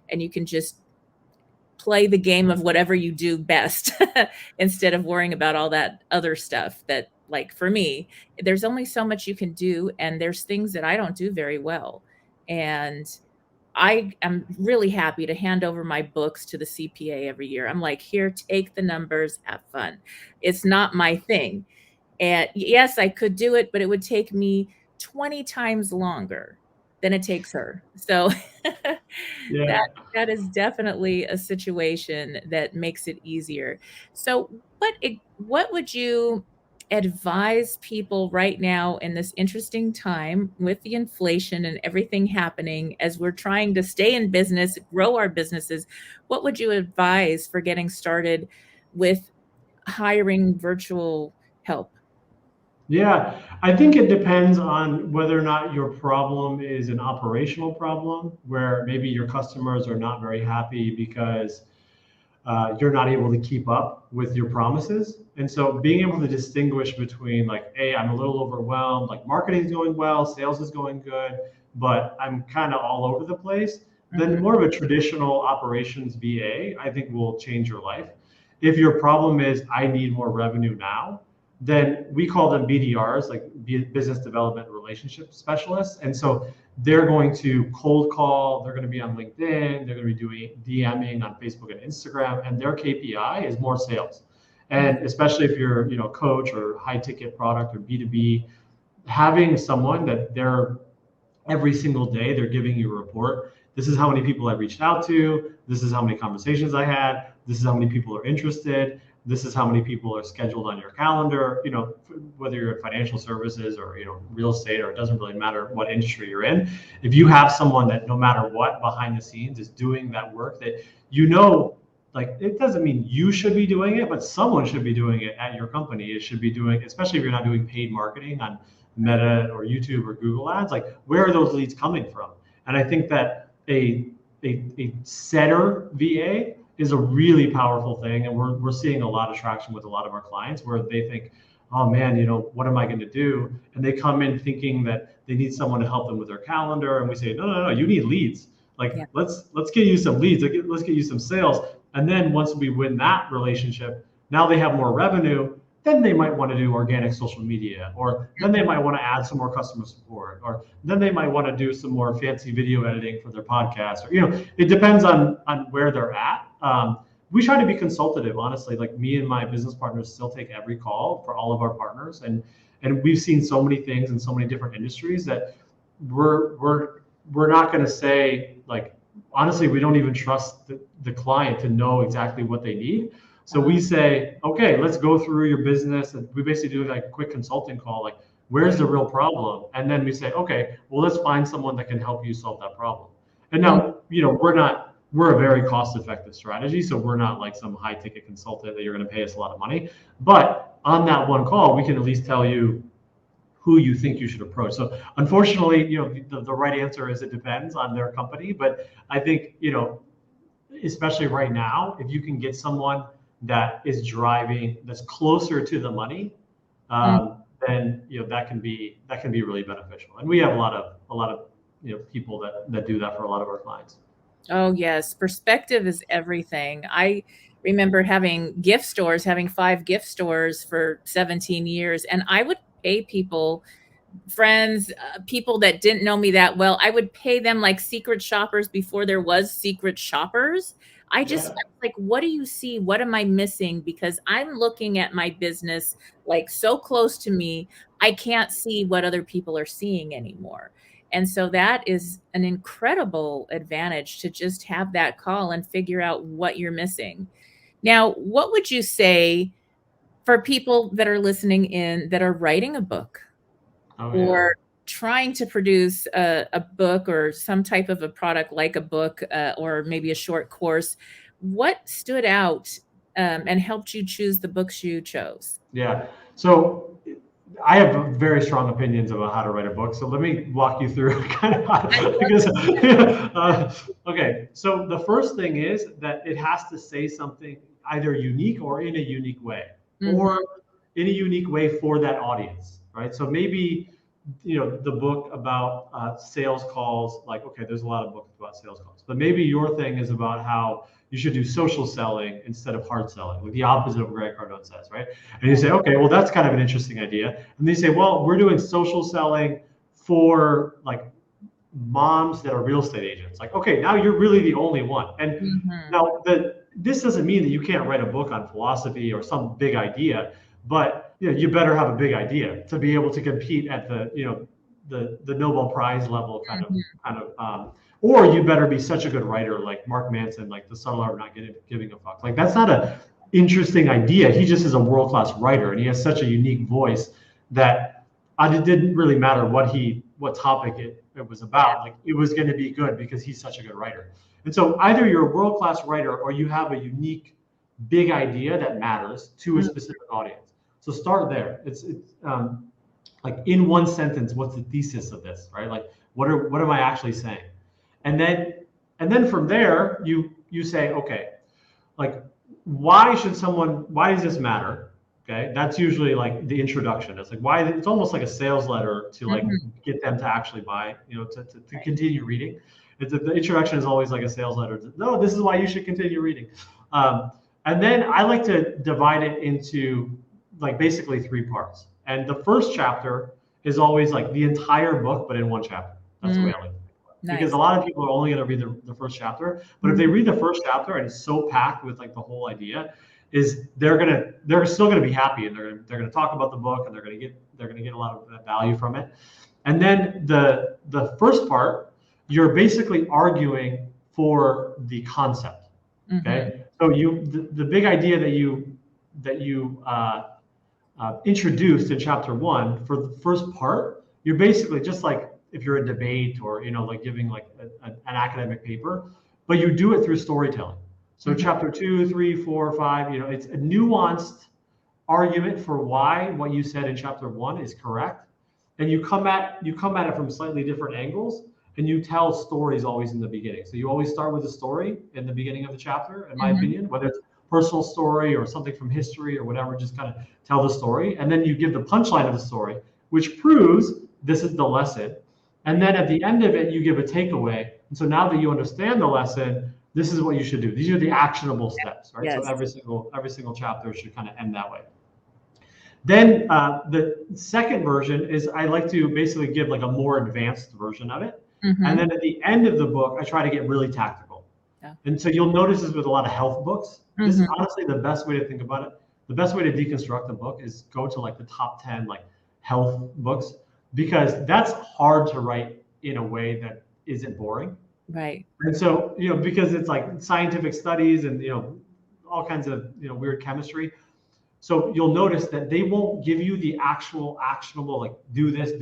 and you can just play the game of whatever you do best instead of worrying about all that other stuff that, like for me, there's only so much you can do, and there's things that I don't do very well. And I am really happy to hand over my books to the CPA every year. I'm like, here, take the numbers, have fun. It's not my thing. And yes, I could do it, but it would take me 20 times longer than it takes her. So Yeah. That is definitely a situation that makes it easier. So what would you advise people right now in this interesting time with the inflation and everything happening as we're trying to stay in business, grow our businesses? What would you advise for getting started with hiring virtual help? Yeah, I think it depends on whether or not your problem is an operational problem where maybe your customers are not very happy because you're not able to keep up with your promises. And so being able to distinguish between like, hey, I'm a little overwhelmed, like marketing's going well, sales is going good, but I'm kind of all over the place, then Mhm. more of a traditional operations VA, I think will change your life. If your problem is, I need more revenue now, then we call them BDRs, like business development relationship specialists. And so they're going to cold call, they're going to be on LinkedIn, they're going to be doing DMing on Facebook and Instagram, and their KPI is more sales. And especially if you're, coach or high ticket product or B2B, having someone that they're every single day they're giving you a report. This is how many people I reached out to. This is how many conversations I had. This is how many people are interested. This is how many people are scheduled on your calendar. Whether you're in financial services or real estate, or it doesn't really matter what industry you're in. If you have someone that no matter what behind the scenes is doing that work, that like it doesn't mean you should be doing it, but someone should be doing it at your company. It should be doing, especially if you're not doing paid marketing on Meta or YouTube or Google Ads, like where are those leads coming from? And I think that a setter VA is a really powerful thing, and we're seeing a lot of traction with a lot of our clients where they think, oh man, what am I going to do? And they come in thinking that they need someone to help them with their calendar, and we say, no, you need leads. Like Yeah. let's get you some leads. Let's get you some sales, and then once we win that relationship, now they have more revenue. Then they might want to do organic social media, or then they might want to add some more customer support, or then they might want to do some more fancy video editing for their podcast. Or it depends on where they're at. We try to be consultative, honestly. Like me and my business partners still take every call for all of our partners, and we've seen so many things in so many different industries that we're not going to say, like, honestly, we don't even trust the client to know exactly what they need. So we say, okay, let's go through your business, and we basically do like a quick consulting call, like where's the real problem, and then we say, okay, well, let's find someone that can help you solve that problem. And now, we're a very cost-effective strategy, so we're not like some high-ticket consultant that you're going to pay us a lot of money. But on that one call, we can at least tell you who you think you should approach. So unfortunately, the right answer is it depends on their company. But I think, especially right now, if you can get someone that is driving, that's closer to the money, then that can be really beneficial. And we have a lot of people that do that for a lot of our clients. Oh, yes. Perspective is everything. I remember having 5 gift stores for 17 years, and I would pay people, friends, people that didn't know me that well. I would pay them like secret shoppers before there was secret shoppers. I was Yeah. like, what do you see? What am I missing? Because I'm looking at my business like so close to me, I can't see what other people are seeing anymore. And so that is an incredible advantage to just have that call and figure out what you're missing. Now, what would you say for people that are listening in that are writing a book Oh yeah. or trying to produce a book or some type of a product like a book or maybe a short course? What stood out and helped you choose the books you chose? Yeah. So I have very strong opinions about how to write a book. So let me walk you through kind of I love because okay. So the first thing is that it has to say something either unique or in a unique way, Mhm. or in a unique way for that audience, right? So maybe the book about sales calls, like, okay, there's a lot of books about sales calls, but maybe your thing is about how you should do social selling instead of hard selling, like the opposite of what Grant Cardone says, right? And you say, okay, well, that's kind of an interesting idea. And they say, well, we're doing social selling for like moms that are real estate agents. Like, okay, now you're really the only one. And Mhm. now this doesn't mean that you can't write a book on philosophy or some big idea, but you better have a big idea to be able to compete at the Nobel Prize level kind of or you better be such a good writer like Mark Manson, like The Subtle Art of Not Giving a Fuck. Like that's not a interesting idea. He just is a world-class writer, and he has such a unique voice that it didn't really matter what topic it was about. Like it was going to be good because he's such a good writer. And so either you're a world-class writer or you have a unique big idea that matters to a specific audience. So start there. It's like in one sentence, what's the thesis of this, right? Like what am I actually saying? And then from there you say, okay, like why does this matter? Okay, that's usually like the introduction. It's like it's almost like a sales letter to like get them to actually buy, to continue reading. The introduction is always like a sales letter. No, this is why you should continue reading. And then I like to divide it into like basically 3 parts. And the first chapter is always like the entire book, but in one chapter. That's the way I like it. Nice. Because a lot of people are only going to read the first chapter, but if they read the first chapter and it's so packed with like the whole idea, is they're still gonna be happy, and they're gonna talk about the book, and they're gonna get a lot of value from it. And then the first part, you're basically arguing for the concept. Okay, so the big idea that you introduced in chapter 1 for the first part, you're basically just like if you're a debate or like giving like an academic paper, but you do it through storytelling. So chapter 2, 3, 4, 5, it's a nuanced argument for why what you said in chapter 1 is correct, and you come at it from slightly different angles, and you tell stories always in the beginning. So you always start with a story in the beginning of the chapter, in my opinion, whether it's personal story or something from history or whatever, just kind of tell the story, and then you give the punchline of the story, which proves this is the lesson, and then at the end of it you give a takeaway. And so now that you understand the lesson, this is what you should do. These are the actionable steps, right? Yes. So every single chapter should kind of end that way. Then the second version is I like to basically give like a more advanced version of it. And then at the end of the book, I try to get really tactical. Yeah. And so you'll notice this with a lot of health books. This is honestly the best way to think about it. The best way to deconstruct a book is go to like the top 10 like health books, because that's hard to write in a way that isn't boring. Right. And so, because it's like scientific studies and, all kinds of, weird chemistry. So you'll notice that they won't give you the actual actionable, like do this,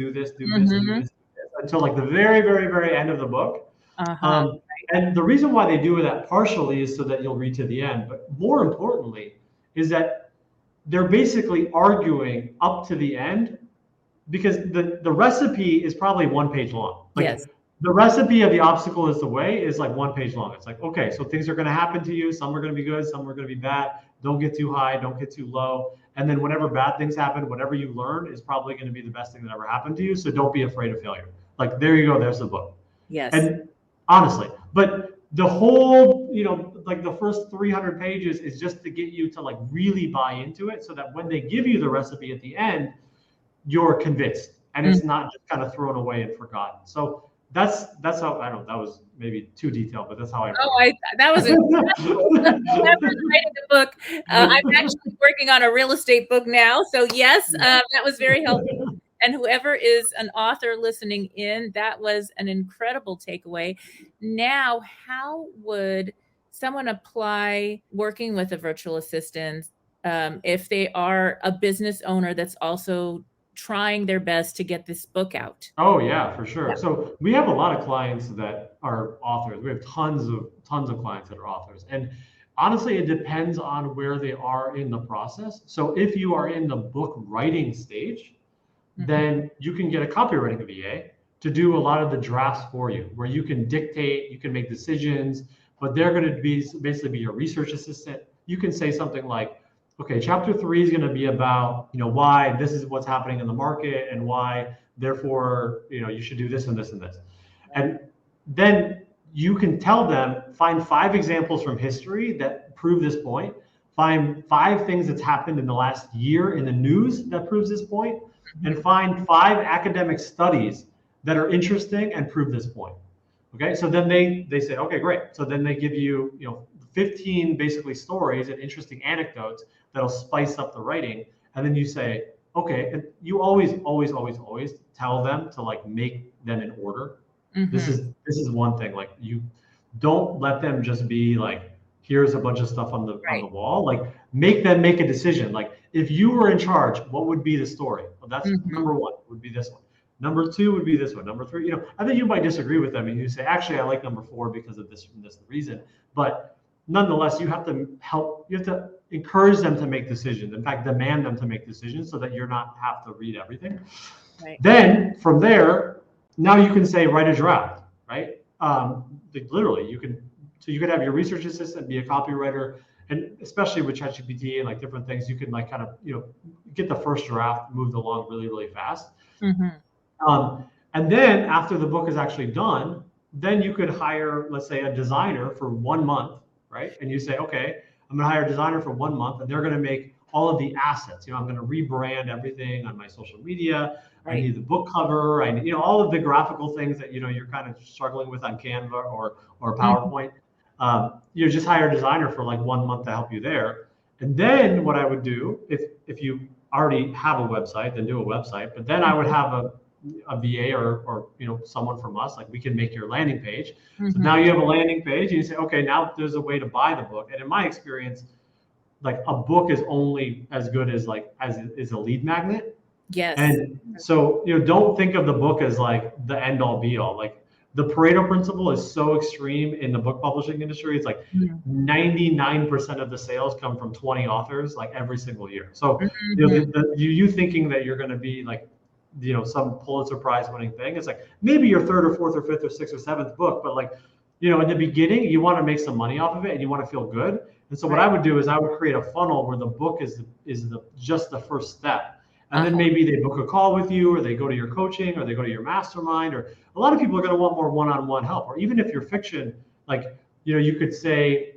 until like the very, very, very end of the book. And the reason why they do that partially is so that you'll read to the end. But more importantly is that they're basically arguing up to the end, because the recipe is probably 1 page long. Like, yes. The recipe of the obstacle is the way is like 1 page long. It's like, okay, so things are going to happen to you. Some are going to be good. Some are going to be bad. Don't get too high. Don't get too low. And then whenever bad things happen, whatever you learn is probably going to be the best thing that ever happened to you. So don't be afraid of failure. Like, there you go. There's the book. Yes. And honestly, but the whole, like the first 300 pages is just to get you to like really buy into it, so that when they give you the recipe at the end, you're convinced, and it's not just kind of thrown away and forgotten. So that's how, I don't know, that was maybe too detailed, but that's how I. That was incredible. Writing the book. I'm actually working on a real estate book now. So yes, that was very helpful. And whoever is an author listening in, that was an incredible takeaway. Now, how would someone apply working with a virtual assistant if they are a business owner that's also trying their best to get this book out? Oh yeah, for sure. Yeah. So we have a lot of clients that are authors. We have tons of clients that are authors. And honestly, it depends on where they are in the process. So if you are in the book writing stage, then you can get a copywriting VA to do a lot of the drafts for you, where you can dictate, you can make decisions, but they're going to basically be your research assistant. You can say something like, okay, chapter 3 is going to be about, why this is what's happening in the market, and why, therefore, you should do this and this and this. And then you can tell them, find 5 examples from history that prove this point, find 5 things that's happened in the last year in the news that proves this point, and find 5 academic studies that are interesting and prove this point. Okay, so then they say, okay, great. So then they give you, 15 basically stories and interesting anecdotes that'll spice up the writing. And then you say, okay, and you always tell them to like make them in order. This is one thing. Like, you don't let them just be like, here's a bunch of stuff on the Right. wall. Like, make them make a decision. Like, if you were in charge, what would be the story? Well, that's number one, would be this one. Number two would be this one. Number three, I think you might disagree with them and you say, actually, I like number four because of this and this reason. But nonetheless, you have to encourage them to make decisions. In fact, demand them to make decisions so that you're not have to read everything. Right. Then from there, now you can say, write a draft, right? Literally, you could have your research assistant be a copywriter, and especially with ChatGPT and like different things, you can like kind of get the first draft moved along really, really fast. And then after the book is actually done, then you could hire, let's say, a designer for 1 month, right? And you say, okay, I'm going to hire a designer for 1 month, and they're going to make all of the assets. I'm going to rebrand everything on my social media. Right. I need the book cover. I need, all of the graphical things that you're kind of struggling with on Canva or PowerPoint. You just hire a designer for like 1 month to help you there. And then what I would do, if you already have a website, then do a website. But then I would have a VA or someone from us, like, we can make your landing page. So now you have a landing page and you say, okay, now there's a way to buy the book. And in my experience, like, a book is only as good as is a lead magnet. Yes. And so, don't think of the book as like the end all be all. Like, the Pareto principle is so extreme in the book publishing industry. It's like 99% of the sales come from 20 authors, like, every single year. So you thinking that you're going to be like, some Pulitzer Prize winning thing. It's like maybe your third or fourth or fifth or sixth or seventh book, but like, in the beginning, you want to make some money off of it and you want to feel good. And so what I would do is I would create a funnel where the book is just the first step. And then maybe they book a call with you, or they go to your coaching, or they go to your mastermind, or a lot of people are going to want more one-on-one help. Or even if you're fiction, like, you could say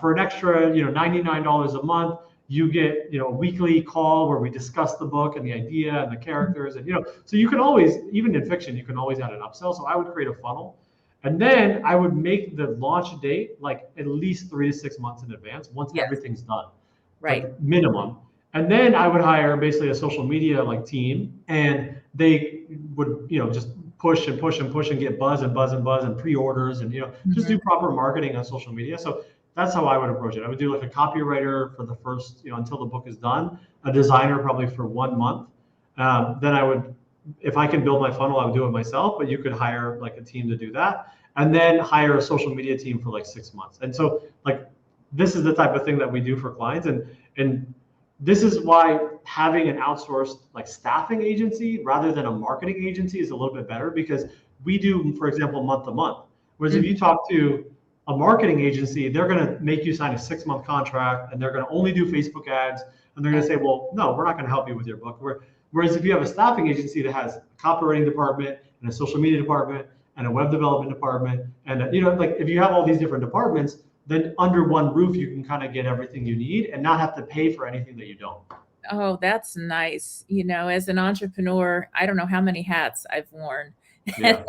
for an extra, $99 a month, you get, a weekly call where we discuss the book and the idea and the characters. And, so you can always, even in fiction, you can always add an upsell. So I would create a funnel. And then I would make the launch date like at least 3 to 6 months in advance once everything's done. Right. Like, minimum. And then I would hire basically a social media like team, and they would, just push and push and push and get buzz and pre-orders and, just do proper marketing on social media. So that's how I would approach it. I would do like a copywriter for the first, until the book is done, a designer probably for 1 month. Then I would, if I can build my funnel, I would do it myself, but you could hire like a team to do that, and then hire a social media team for like 6 months. And so, like, this is the type of thing that we do for clients. And this is why having an outsourced like staffing agency rather than a marketing agency is a little bit better, because we do, for example, month to month. Whereas if you talk to a marketing agency, they're going to make you sign a 6-month contract, and they're going to only do Facebook ads. And they're going to say, well, no, we're not going to help you with your book. Whereas if you have a staffing agency that has a copywriting department and a social media department and a web development department, and like, if you have all these different departments, then under one roof, you can kind of get everything you need and not have to pay for anything that you don't. Oh, that's nice. As an entrepreneur, I don't know how many hats I've worn. Yeah.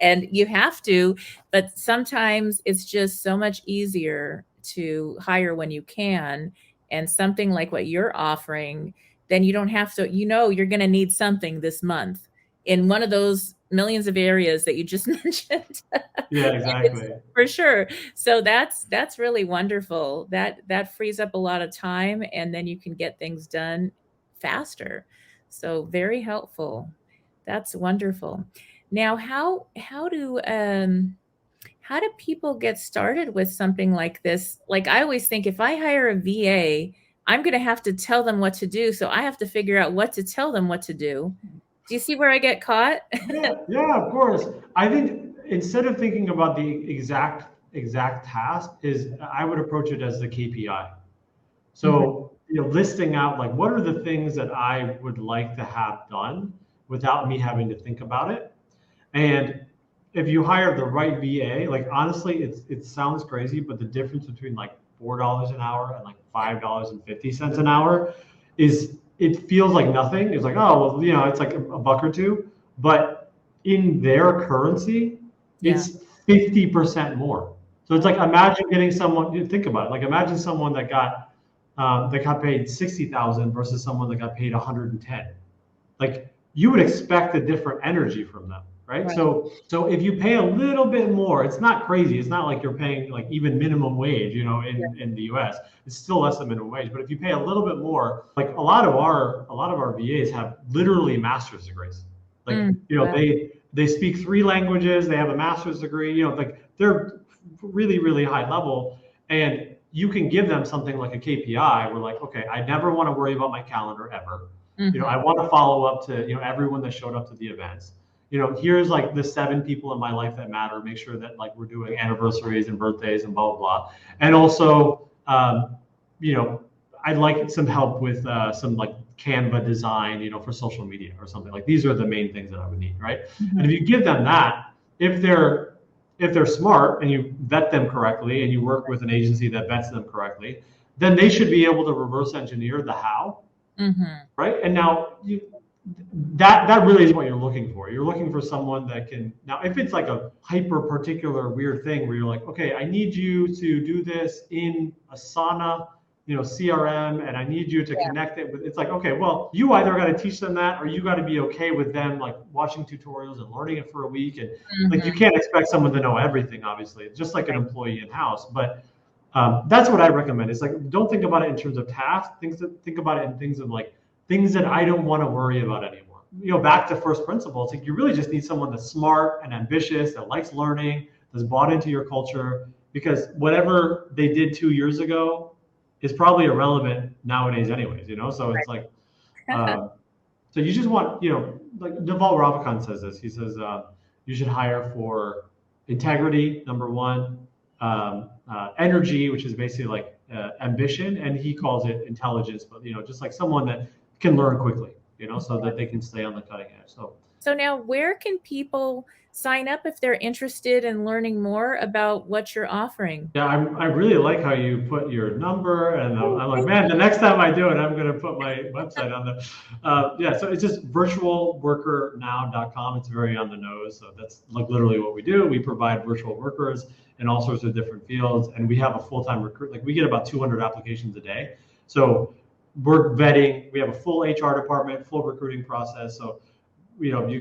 And you have to, but sometimes it's just so much easier to hire when you can. And something like what you're offering, then you don't have to, you're going to need something this month in one of those millions of areas that you just mentioned. Yeah, exactly. For sure. So that's really wonderful. That frees up a lot of time, and then you can get things done faster. So very helpful. That's wonderful. Now, how do people get started with something like this? Like, I always think if I hire a VA, I'm going to have to tell them what to do. So I have to figure out what to tell them what to do. Do you see where I get caught? Yeah, of course. I think instead of thinking about the exact task, I would approach it as the KPI. So, listing out like, what are the things that I would like to have done without me having to think about it. And if you hire the right VA, like, honestly, it sounds crazy, but the difference between like $4 an hour and like $5.50 an hour it feels like nothing. It's like, oh, well, it's like a buck or two, but in their currency, it's 50% more. So it's like, imagine getting someone, think about it. Like, imagine someone that got paid $60,000 versus someone that got paid $110,000. Like, you would expect a different energy from them, right? Right. So if you pay a little bit more, it's not crazy. It's not like you're paying like even minimum wage, in the US. It's still less than minimum wage. But if you pay a little bit more, like a lot of our VAs have literally master's degrees. Like, Wow. they speak 3 languages, they have a master's degree, like they're really, really high level. And you can give them something like a KPI. We're like, okay, I never want to worry about my calendar ever. I want to follow up to, everyone that showed up to the events. Here's like the 7 people in my life that matter. Make sure that like we're doing anniversaries and birthdays and blah, blah, blah. And also, I'd like some help with some like Canva design, for social media or something. Like these are the main things that I would need, right? And if you give them that, if they're smart and you vet them correctly and you work with an agency that vets them correctly, then they should be able to reverse engineer the how, right? And now that really is what you're looking for. You're looking for someone that can, now if it's like a hyper particular weird thing where you're like, okay, I need you to do this in Asana, CRM, and I need you to connect it with, it's like, okay, well, you either got to teach them that or you got to be okay with them like watching tutorials and learning it for a week. And like, you can't expect someone to know everything, obviously. It's just like an employee in-house. But that's what I recommend. It's like, don't think about it in terms of tasks. Think about it in things of like, things that I don't want to worry about anymore. Back to first principles, like you really just need someone that's smart and ambitious, that likes learning, that's bought into your culture, because whatever they did 2 years ago is probably irrelevant nowadays anyways, So it's like, so you just want, like Naval Ravikant says this, he says, you should hire for integrity, number 1, energy, which is basically like ambition, and he calls it intelligence, but just like someone that can learn quickly, so that they can stay on the cutting edge. So now where can people sign up if they're interested in learning more about what you're offering? Yeah, I really like how you put your number, and I'm like, man, the next time I do it, I'm going to put my website on the, so it's just virtualworkernow.com. It's very on the nose. So that's like literally what we do. We provide virtual workers in all sorts of different fields, and we have a full-time recruit. Like we get about 200 applications a day. So we're vetting, we have a full HR department, full recruiting process. So, you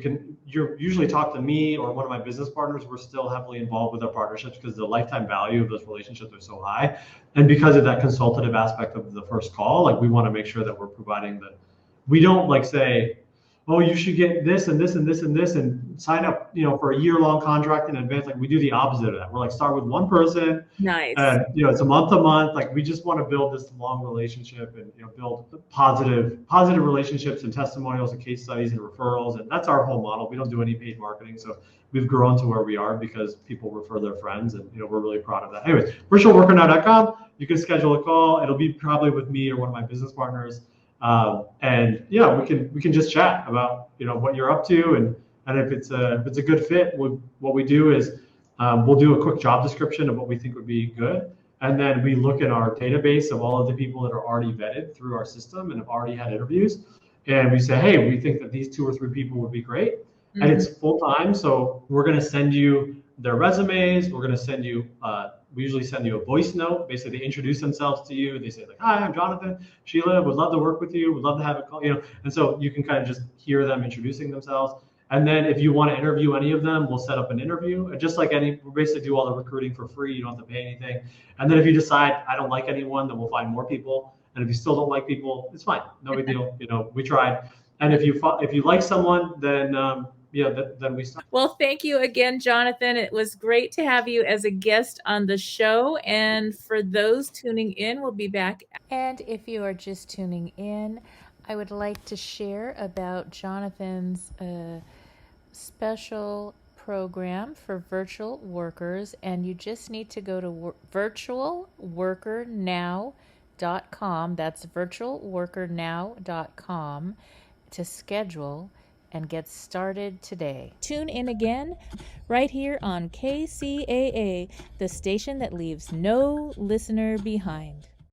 usually talk to me or one of my business partners. We're still heavily involved with our partnerships because the lifetime value of those relationships are so high. And because of that consultative aspect of the first call, like we want to make sure that we're providing we don't like say, oh, you should get this and this and this and this and sign up, for a year-long contract in advance. Like we do the opposite of that. We're like, start with one person. Nice. And, it's a month to month. Like we just want to build this long relationship and, build positive relationships and testimonials and case studies and referrals. And that's our whole model. We don't do any paid marketing. So we've grown to where we are because people refer their friends, and, we're really proud of that. Anyways, virtualworkernow.com. You can schedule a call. It'll be probably with me or one of my business partners. And we can just chat about what you're up to, and if it's a good fit, what we do is we'll do a quick job description of what we think would be good, and then we look at our database of all of the people that are already vetted through our system and have already had interviews, and we say, hey, we think that these 2 or 3 people would be great, and it's full time, so we're going to send you their resumes. We're going to send you we usually send you a voice note. Basically, they introduce themselves to you. They say like, hi, I'm Jonathan. Sheila, would love to work with you. Would love to have a call, and so you can kind of just hear them introducing themselves. And then if you want to interview any of them, we'll set up an interview. Just like we basically do all the recruiting for free. You don't have to pay anything. And then if you decide I don't like anyone, then we'll find more people. And if you still don't like people, it's fine. No big deal. We tried. And if you like someone, then then we start. Well, thank you again, Jonathan. It was great to have you as a guest on the show. And for those tuning in, we'll be back. And if you are just tuning in, I would like to share about Jonathan's special program for virtual workers. And you just need to go to virtualworkernow.com. That's virtualworkernow.com to schedule and get started today. Tune in again right here on KCAA, the station that leaves no listener behind.